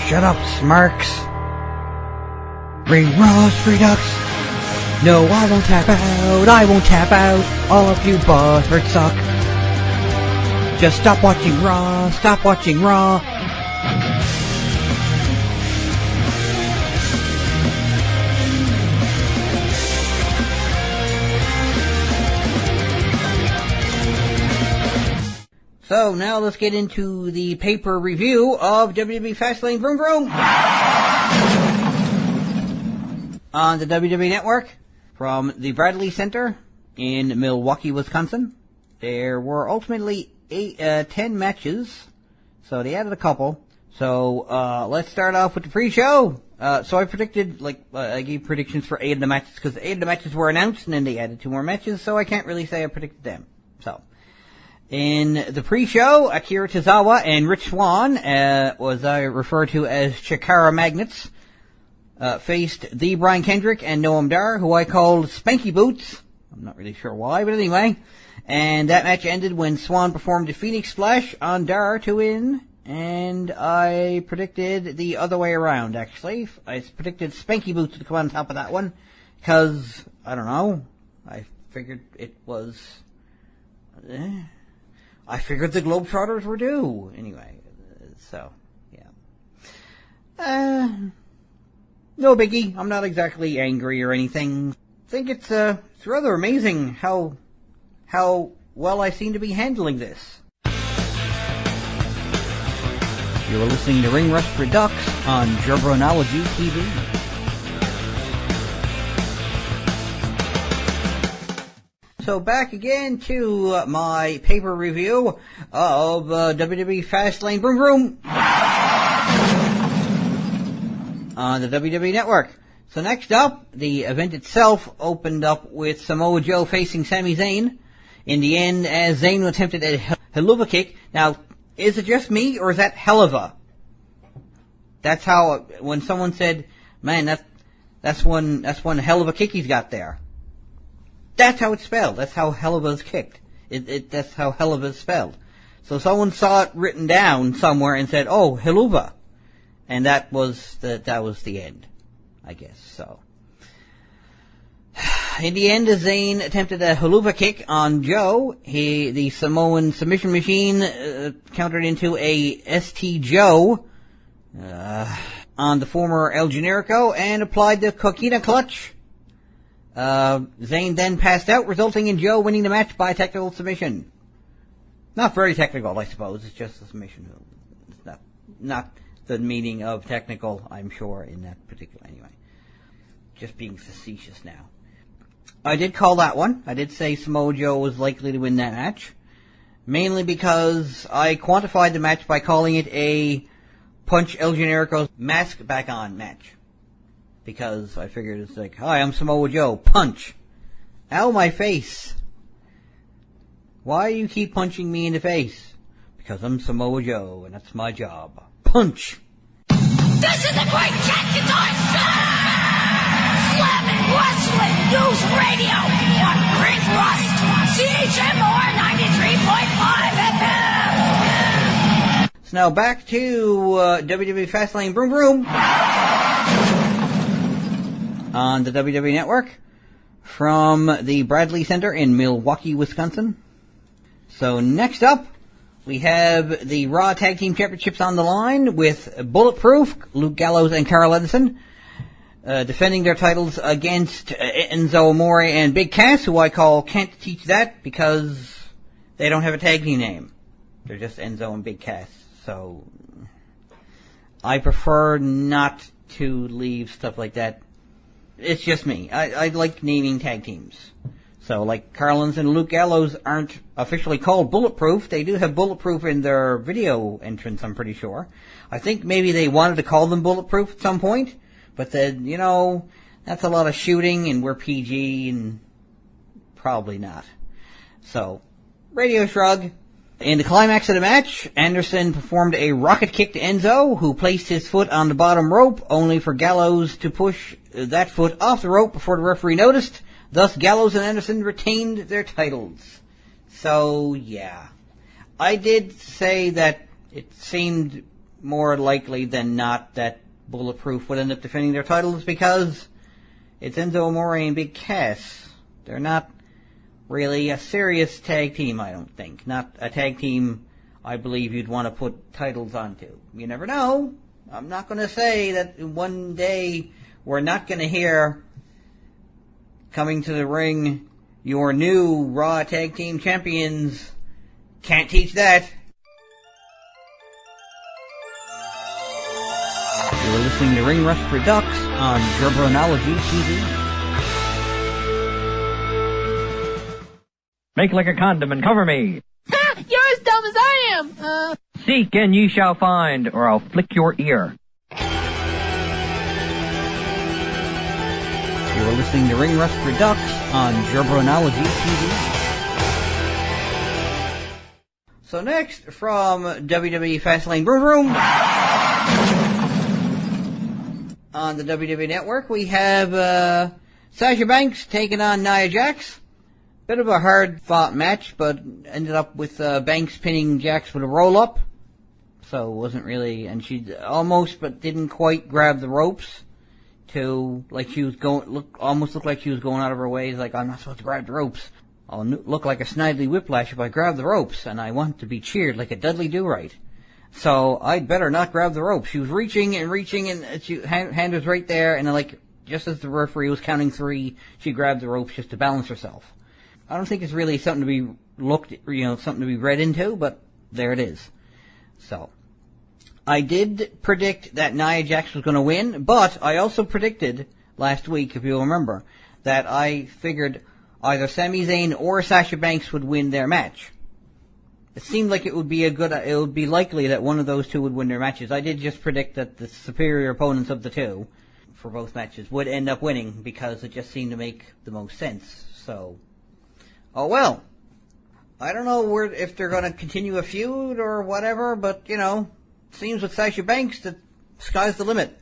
Shut up, Smarks. Ring Ross Redux. No, I won't tap out. I won't tap out. All of you bastards suck. Just stop watching Raw. Stop watching Raw. So now let's get into the paper review of WWE Fastlane Vroom Vroom on the WWE Network from the Bradley Center in Milwaukee, Wisconsin. There were ultimately 10 matches, so they added a couple. So let's start off with the pre-show. So I predicted, I gave predictions for 8 of the matches because 8 of the matches were announced and then they added 2 more matches, so I can't really say I predicted them. So in the pre-show, Akira Tozawa and Rich Swann, was I refer to as Chikara Magnets, faced the Brian Kendrick and Noam Dar, who I called Spanky Boots. I'm not really sure why, but anyway. And that match ended when Swann performed a Phoenix Splash on Dar to win, and I predicted the other way around, actually. I predicted Spanky Boots to come on top of that one, because, I don't know, I figured it was... I figured the Globetrotters were due. Anyway, so, yeah. No biggie. I'm not exactly angry or anything. I think it's rather amazing how well I seem to be handling this. You're listening to Ring Rust Redux on Jobronology TV. So back again to my paper review of WWE Fastlane Vroom Vroom on the WWE Network. So next up, the event itself opened up with Samoa Joe facing Sami Zayn. In the end, as Zayn attempted a Helluva Kick. Now, is it just me, or is that Helluva? That's how, when someone said, man, that's one hell of a kick he's got there. That's how it's spelled. That's how Helluva's kicked. That's how Helluva's spelled. So someone saw it written down somewhere and said, oh, Helluva. And that was the end, I guess, so. In the end, Zayn attempted a Helluva kick on Joe. The Samoan submission machine countered into a ST Joe on the former El Generico and applied the Coquina Clutch. Zayn then passed out, resulting in Joe winning the match by technical submission. Not very technical, I suppose. It's just a submission. It's not the meaning of technical, I'm sure, in that particular... Anyway. Just being facetious now. I did call that one. I did say Samoa Joe was likely to win that match. Mainly because I quantified the match by calling it a Punch El Generico's mask back on match. Because I figured it's like, hi, I'm Samoa Joe. Punch. Ow, my face. Why do you keep punching me in the face? Because I'm Samoa Joe, and that's my job. Punch. This is the Great Catch-a-Toy Slamming Wrestling News Radio on Ring Rust, CHMR 93.5 FM. So now back to WWE Fastlane Vroom Vroom on the WWE Network from the Bradley Center in Milwaukee, Wisconsin. So next up, we have the Raw Tag Team Championships on the line with Bulletproof, Luke Gallows and Carl Edison, defending their titles against Enzo Amore and Big Cass, who I call Can't Teach That because they don't have a tag team name. They're just Enzo and Big Cass. So I prefer not to leave stuff like that. It's just me. I like naming tag teams. So, like, Carlins and Luke Gallows aren't officially called Bulletproof. They do have Bulletproof in their video entrance, I'm pretty sure. I think maybe they wanted to call them Bulletproof at some point, but then, you know, that's a lot of shooting, and we're PG, and probably not. So, radio shrug. In the climax of the match, Anderson performed a rocket kick to Enzo, who placed his foot on the bottom rope, only for Gallows to push that foot off the rope before the referee noticed. Thus, Gallows and Anderson retained their titles. So, yeah. I did say that it seemed more likely than not that Bulletproof would end up defending their titles because it's Enzo Amore and Big Cass. They're not really a serious tag team, I don't think. Not a tag team I believe you'd want to put titles onto. You never know. I'm not going to say that one day we're not going to hear coming to the ring your new Raw Tag Team Champions. Can't teach that. You're listening to Ring Rust Redux on Gerbernology TV. Make like a condom and cover me. Ha! You're as dumb as I am! Seek and ye shall find, or I'll flick your ear. You're listening to Ring Rust Redux on Gerbernology TV. So next, from WWE Fastlane Broom Room, on the WWE Network, we have Sasha Banks taking on Nia Jax. Bit of a hard-fought match, but ended up with Banks pinning Jax with a roll-up. So it wasn't really, and she almost, but didn't quite grab the ropes to, like she was almost looked like she was going out of her way. It's like, I'm not supposed to grab the ropes. I'll look like a Snidely Whiplash if I grab the ropes, and I want to be cheered like a Dudley Do-Right. So I'd better not grab the ropes. She was reaching, and she, hand was right there, and like, just as the referee was counting 3, she grabbed the ropes just to balance herself. I don't think it's really something to be something to be read into, but there it is. So, I did predict that Nia Jax was going to win, but I also predicted last week, if you'll remember, that I figured either Sami Zayn or Sasha Banks would win their match. It seemed like it would be likely that one of those two would win their matches. I did just predict that the superior opponents of the two, for both matches, would end up winning, because it just seemed to make the most sense. So, oh well. I don't know if they're going to continue a feud or whatever, but, seems with Sasha Banks that sky's the limit.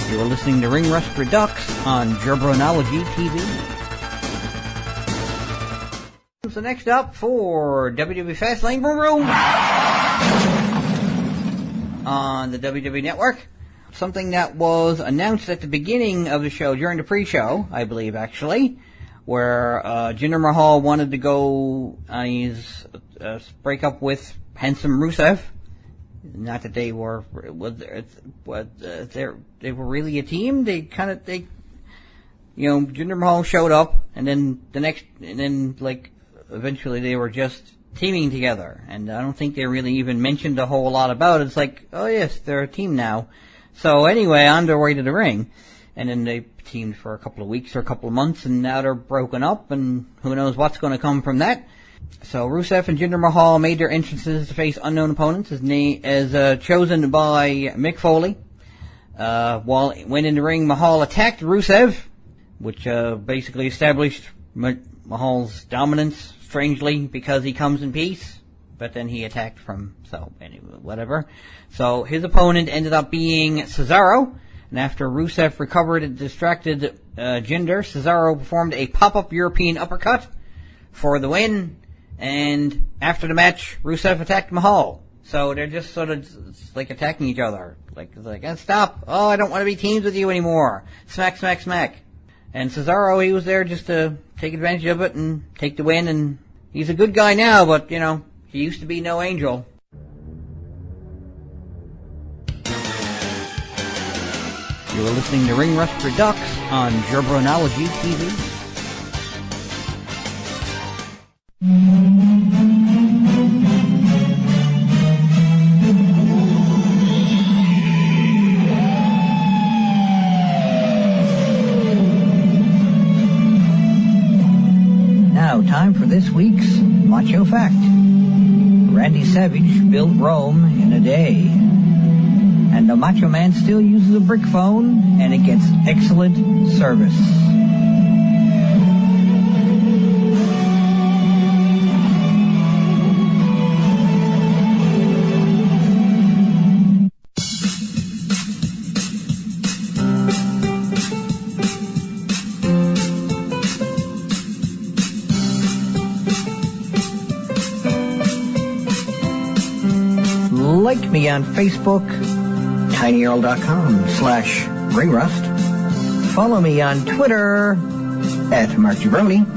You're listening to Ring Rust Redux on Gerbernology TV. So next up for WWE Fastlane Boom Room on the WWE Network. Something that was announced at the beginning of the show, during the pre-show, I believe, actually, where Jinder Mahal wanted to go on his break up with Handsome Rusev. Not that they were they were really a team. Jinder Mahal showed up, and then eventually they were just teaming together. And I don't think they really even mentioned a whole lot about it. It's like, oh yes, they're a team now. So anyway, on their way to the ring. And then they teamed for a couple of weeks or a couple of months, and now they're broken up, and who knows what's going to come from that. So Rusev and Jinder Mahal made their entrances to face unknown opponents as chosen by Mick Foley. When in the ring, Mahal attacked Rusev, which basically established Mahal's dominance, strangely, because he comes in peace. But then he attacked anyway, whatever. So his opponent ended up being Cesaro. And after Rusev recovered and distracted Jinder, Cesaro performed a pop-up European uppercut for the win. And after the match, Rusev attacked Mahal. So they're just sort of attacking each other. Stop. Oh, I don't want to be teams with you anymore. Smack, smack, smack. And Cesaro, he was there just to take advantage of it and take the win. And he's a good guy now, but, he used to be no angel. You are listening to Ring Rust Redux on Gerbernology TV. Now, time for this week's Macho Fact. Randy Savage built Rome in a day. And the Macho Man still uses a brick phone, and it gets excellent service. Like me on Facebook, tinyurl.com/ringrust. Follow me on Twitter @MarkJabroni.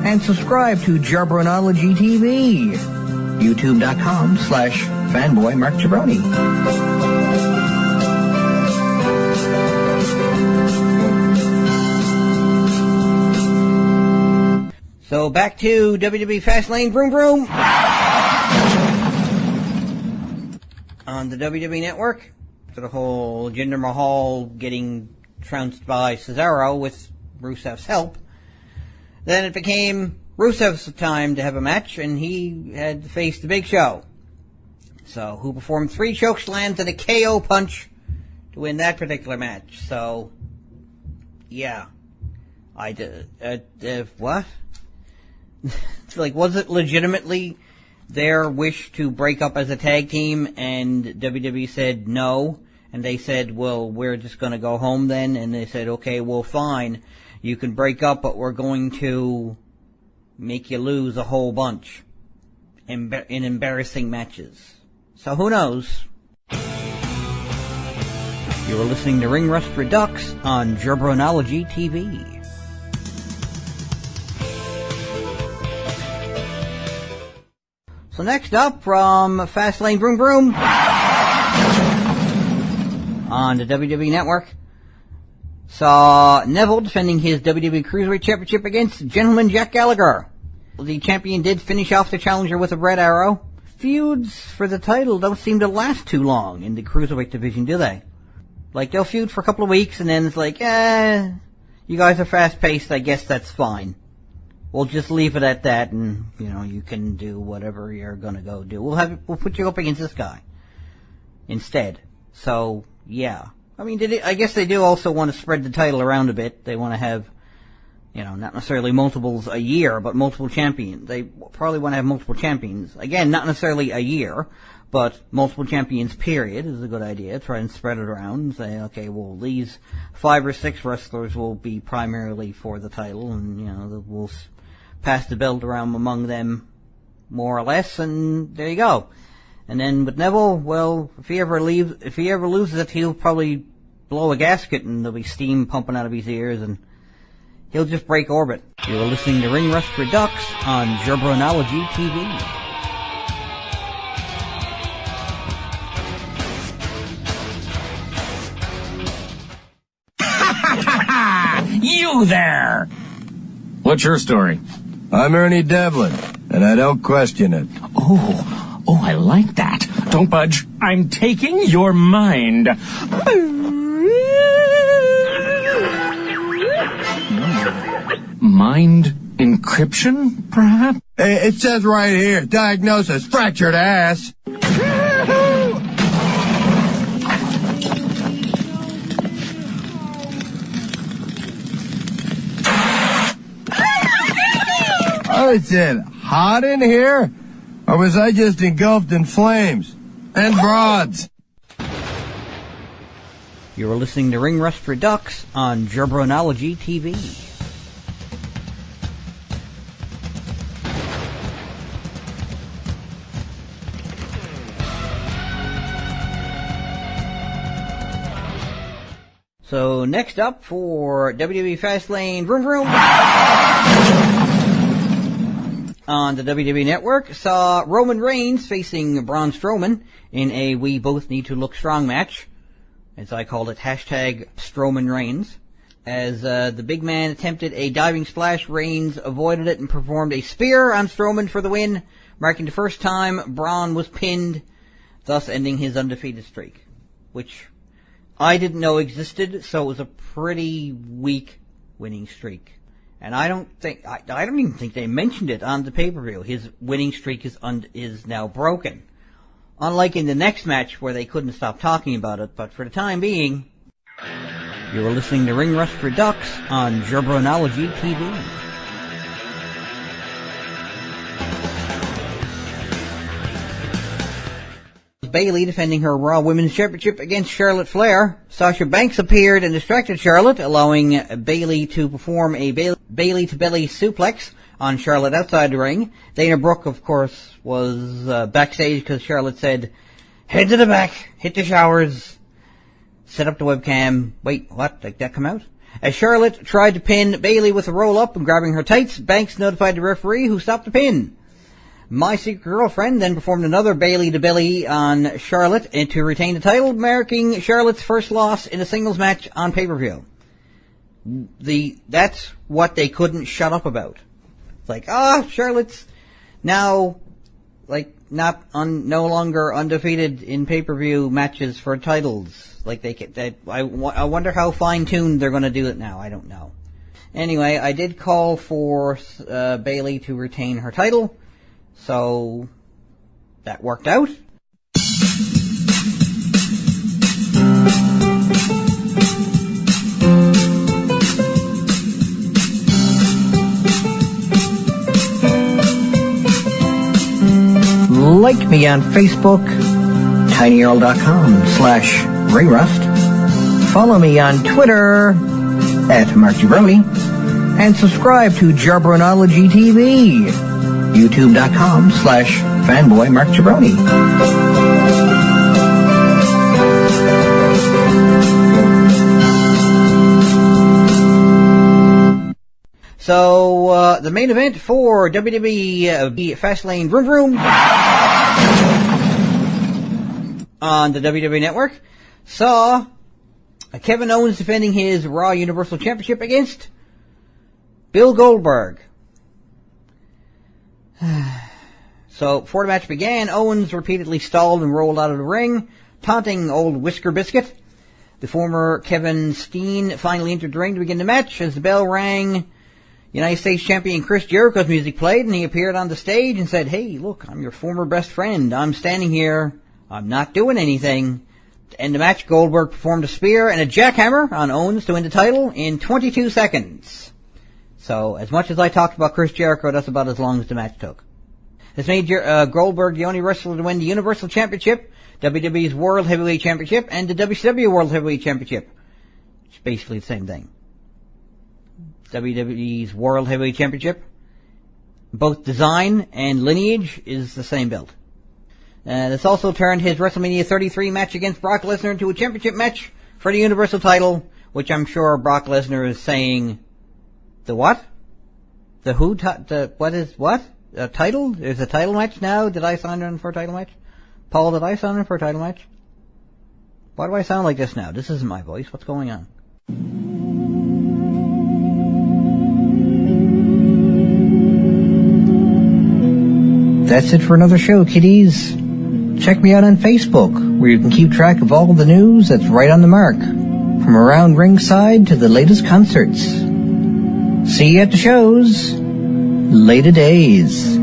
And subscribe to Jarbronology TV, youtube.com/fanboymarkjabroni. So back to WWE Fastlane, vroom vroom. On the WWE Network, for the whole Jinder Mahal getting trounced by Cesaro with Rusev's help. Then it became Rusev's time to have a match, and he had to face the Big Show. So, who performed 3 choke slams and a KO punch to win that particular match. So, yeah. I did, what? It's like, was it legitimately their wish to break up as a tag team, and WWE said no, and they said, well, we're just gonna go home then, and they said, okay, well, fine, you can break up, but we're going to make you lose a whole bunch in embarrassing matches. So who knows? You are listening to Ring Rust Redux on Jarbronology TV. So next up, from Fastlane Vroom Vroom on the WWE Network, saw Neville defending his WWE Cruiserweight Championship against Gentleman Jack Gallagher. The champion did finish off the challenger with a red arrow. Feuds for the title don't seem to last too long in the Cruiserweight division, do they? Like, they'll feud for a couple of weeks, and then it's like, you guys are fast-paced, I guess that's fine. We'll just leave it at that, and, you can do whatever you're gonna go do. We'll put you up against this guy instead. So, yeah. I mean, I guess they do also want to spread the title around a bit. They want to have, not necessarily multiples a year, but multiple champions. They probably want to have multiple champions. Again, not necessarily a year, but multiple champions, period, is a good idea. Try and spread it around and say, okay, well, these 5 or 6 wrestlers will be primarily for the title, and, we'll pass the belt around among them more or less, and there you go. And then with Neville, well, if he ever loses it, he'll probably blow a gasket and there'll be steam pumping out of his ears and he'll just break orbit. You're listening to Ring Rust Redux on Jarbronology TV. You there! What's your story? I'm Ernie Devlin, and I don't question it. Oh, I like that. Don't budge. I'm taking your mind. Mind encryption, perhaps? It says right here, diagnosis, fractured ass. Is it hot in here? Or was I just engulfed in flames? And broads? You are listening to Ring Rust Redux on Jarbronology TV. So next up for WWE Fastlane, vroom vroom. On the WWE Network, saw Roman Reigns facing Braun Strowman in a We Both Need to Look Strong match, as I called it, hashtag Strowman Reigns. As the big man attempted a diving splash, Reigns avoided it and performed a spear on Strowman for the win, marking the first time Braun was pinned, thus ending his undefeated streak, which I didn't know existed, so it was a pretty weak winning streak. And I don't even think they mentioned it on the pay-per-view. His winning streak is now broken. Unlike in the next match where they couldn't stop talking about it, but for the time being, you are listening to Ring Rust Redux on Jarbronology TV. Bayley defending her Raw Women's Championship against Charlotte Flair. Sasha Banks appeared and distracted Charlotte, allowing Bayley to perform a Bayley to belly suplex on Charlotte outside the ring. Dana Brooke, of course, was backstage because Charlotte said head to the back, hit the showers, set up the webcam. Wait, what? Did that come out? As Charlotte tried to pin Bayley with a roll-up and grabbing her tights, Banks notified the referee, who stopped the pin. My Secret Girlfriend then performed another Bayley to Billy on Charlotte to retain the title, marking Charlotte's first loss in a singles match on pay-per-view. That's what they couldn't shut up about. It's like, Charlotte's now, no longer undefeated in pay-per-view matches for titles. I wonder how fine-tuned they're going to do it now. I don't know. Anyway, I did call for Bayley to retain her title, so that worked out. Like me on Facebook, tinyurl.com/RayRust. Follow me on Twitter @MarkGibroni. And subscribe to Jarbronology TV, youtube.com/fanboymarkgibroni. So, the main event for WWE Fastlane Vroom Vroom on the WWE Network saw Kevin Owens defending his Raw Universal Championship against Bill Goldberg. So, before the match began, Owens repeatedly stalled and rolled out of the ring, taunting old Whisker Biscuit. The former Kevin Steen finally entered the ring to begin the match. As the bell rang, United States Champion Chris Jericho's music played, and he appeared on the stage and said, "Hey, look, I'm your former best friend. I'm standing here. I'm not doing anything." To end the match, Goldberg performed a spear and a jackhammer on Owens to win the title in 22 seconds. So, as much as I talked about Chris Jericho, that's about as long as the match took. This made Goldberg the only wrestler to win the Universal Championship, WWE's World Heavyweight Championship, and the WCW World Heavyweight Championship. It's basically the same thing. WWE's World Heavyweight Championship, both design and lineage, is the same belt. This also turned his WrestleMania 33 match against Brock Lesnar into a championship match for the Universal title, which I'm sure Brock Lesnar is saying, the what? The who? What? A title? There's a title match now? Did I sign in for a title match? Paul, did I sign in for a title match? Why do I sound like this now? This isn't my voice. What's going on? That's it for another show, kiddies. Check me out on Facebook, where you can keep track of all the news that's right on the mark, from around ringside to the latest concerts. See you at the shows. Later days.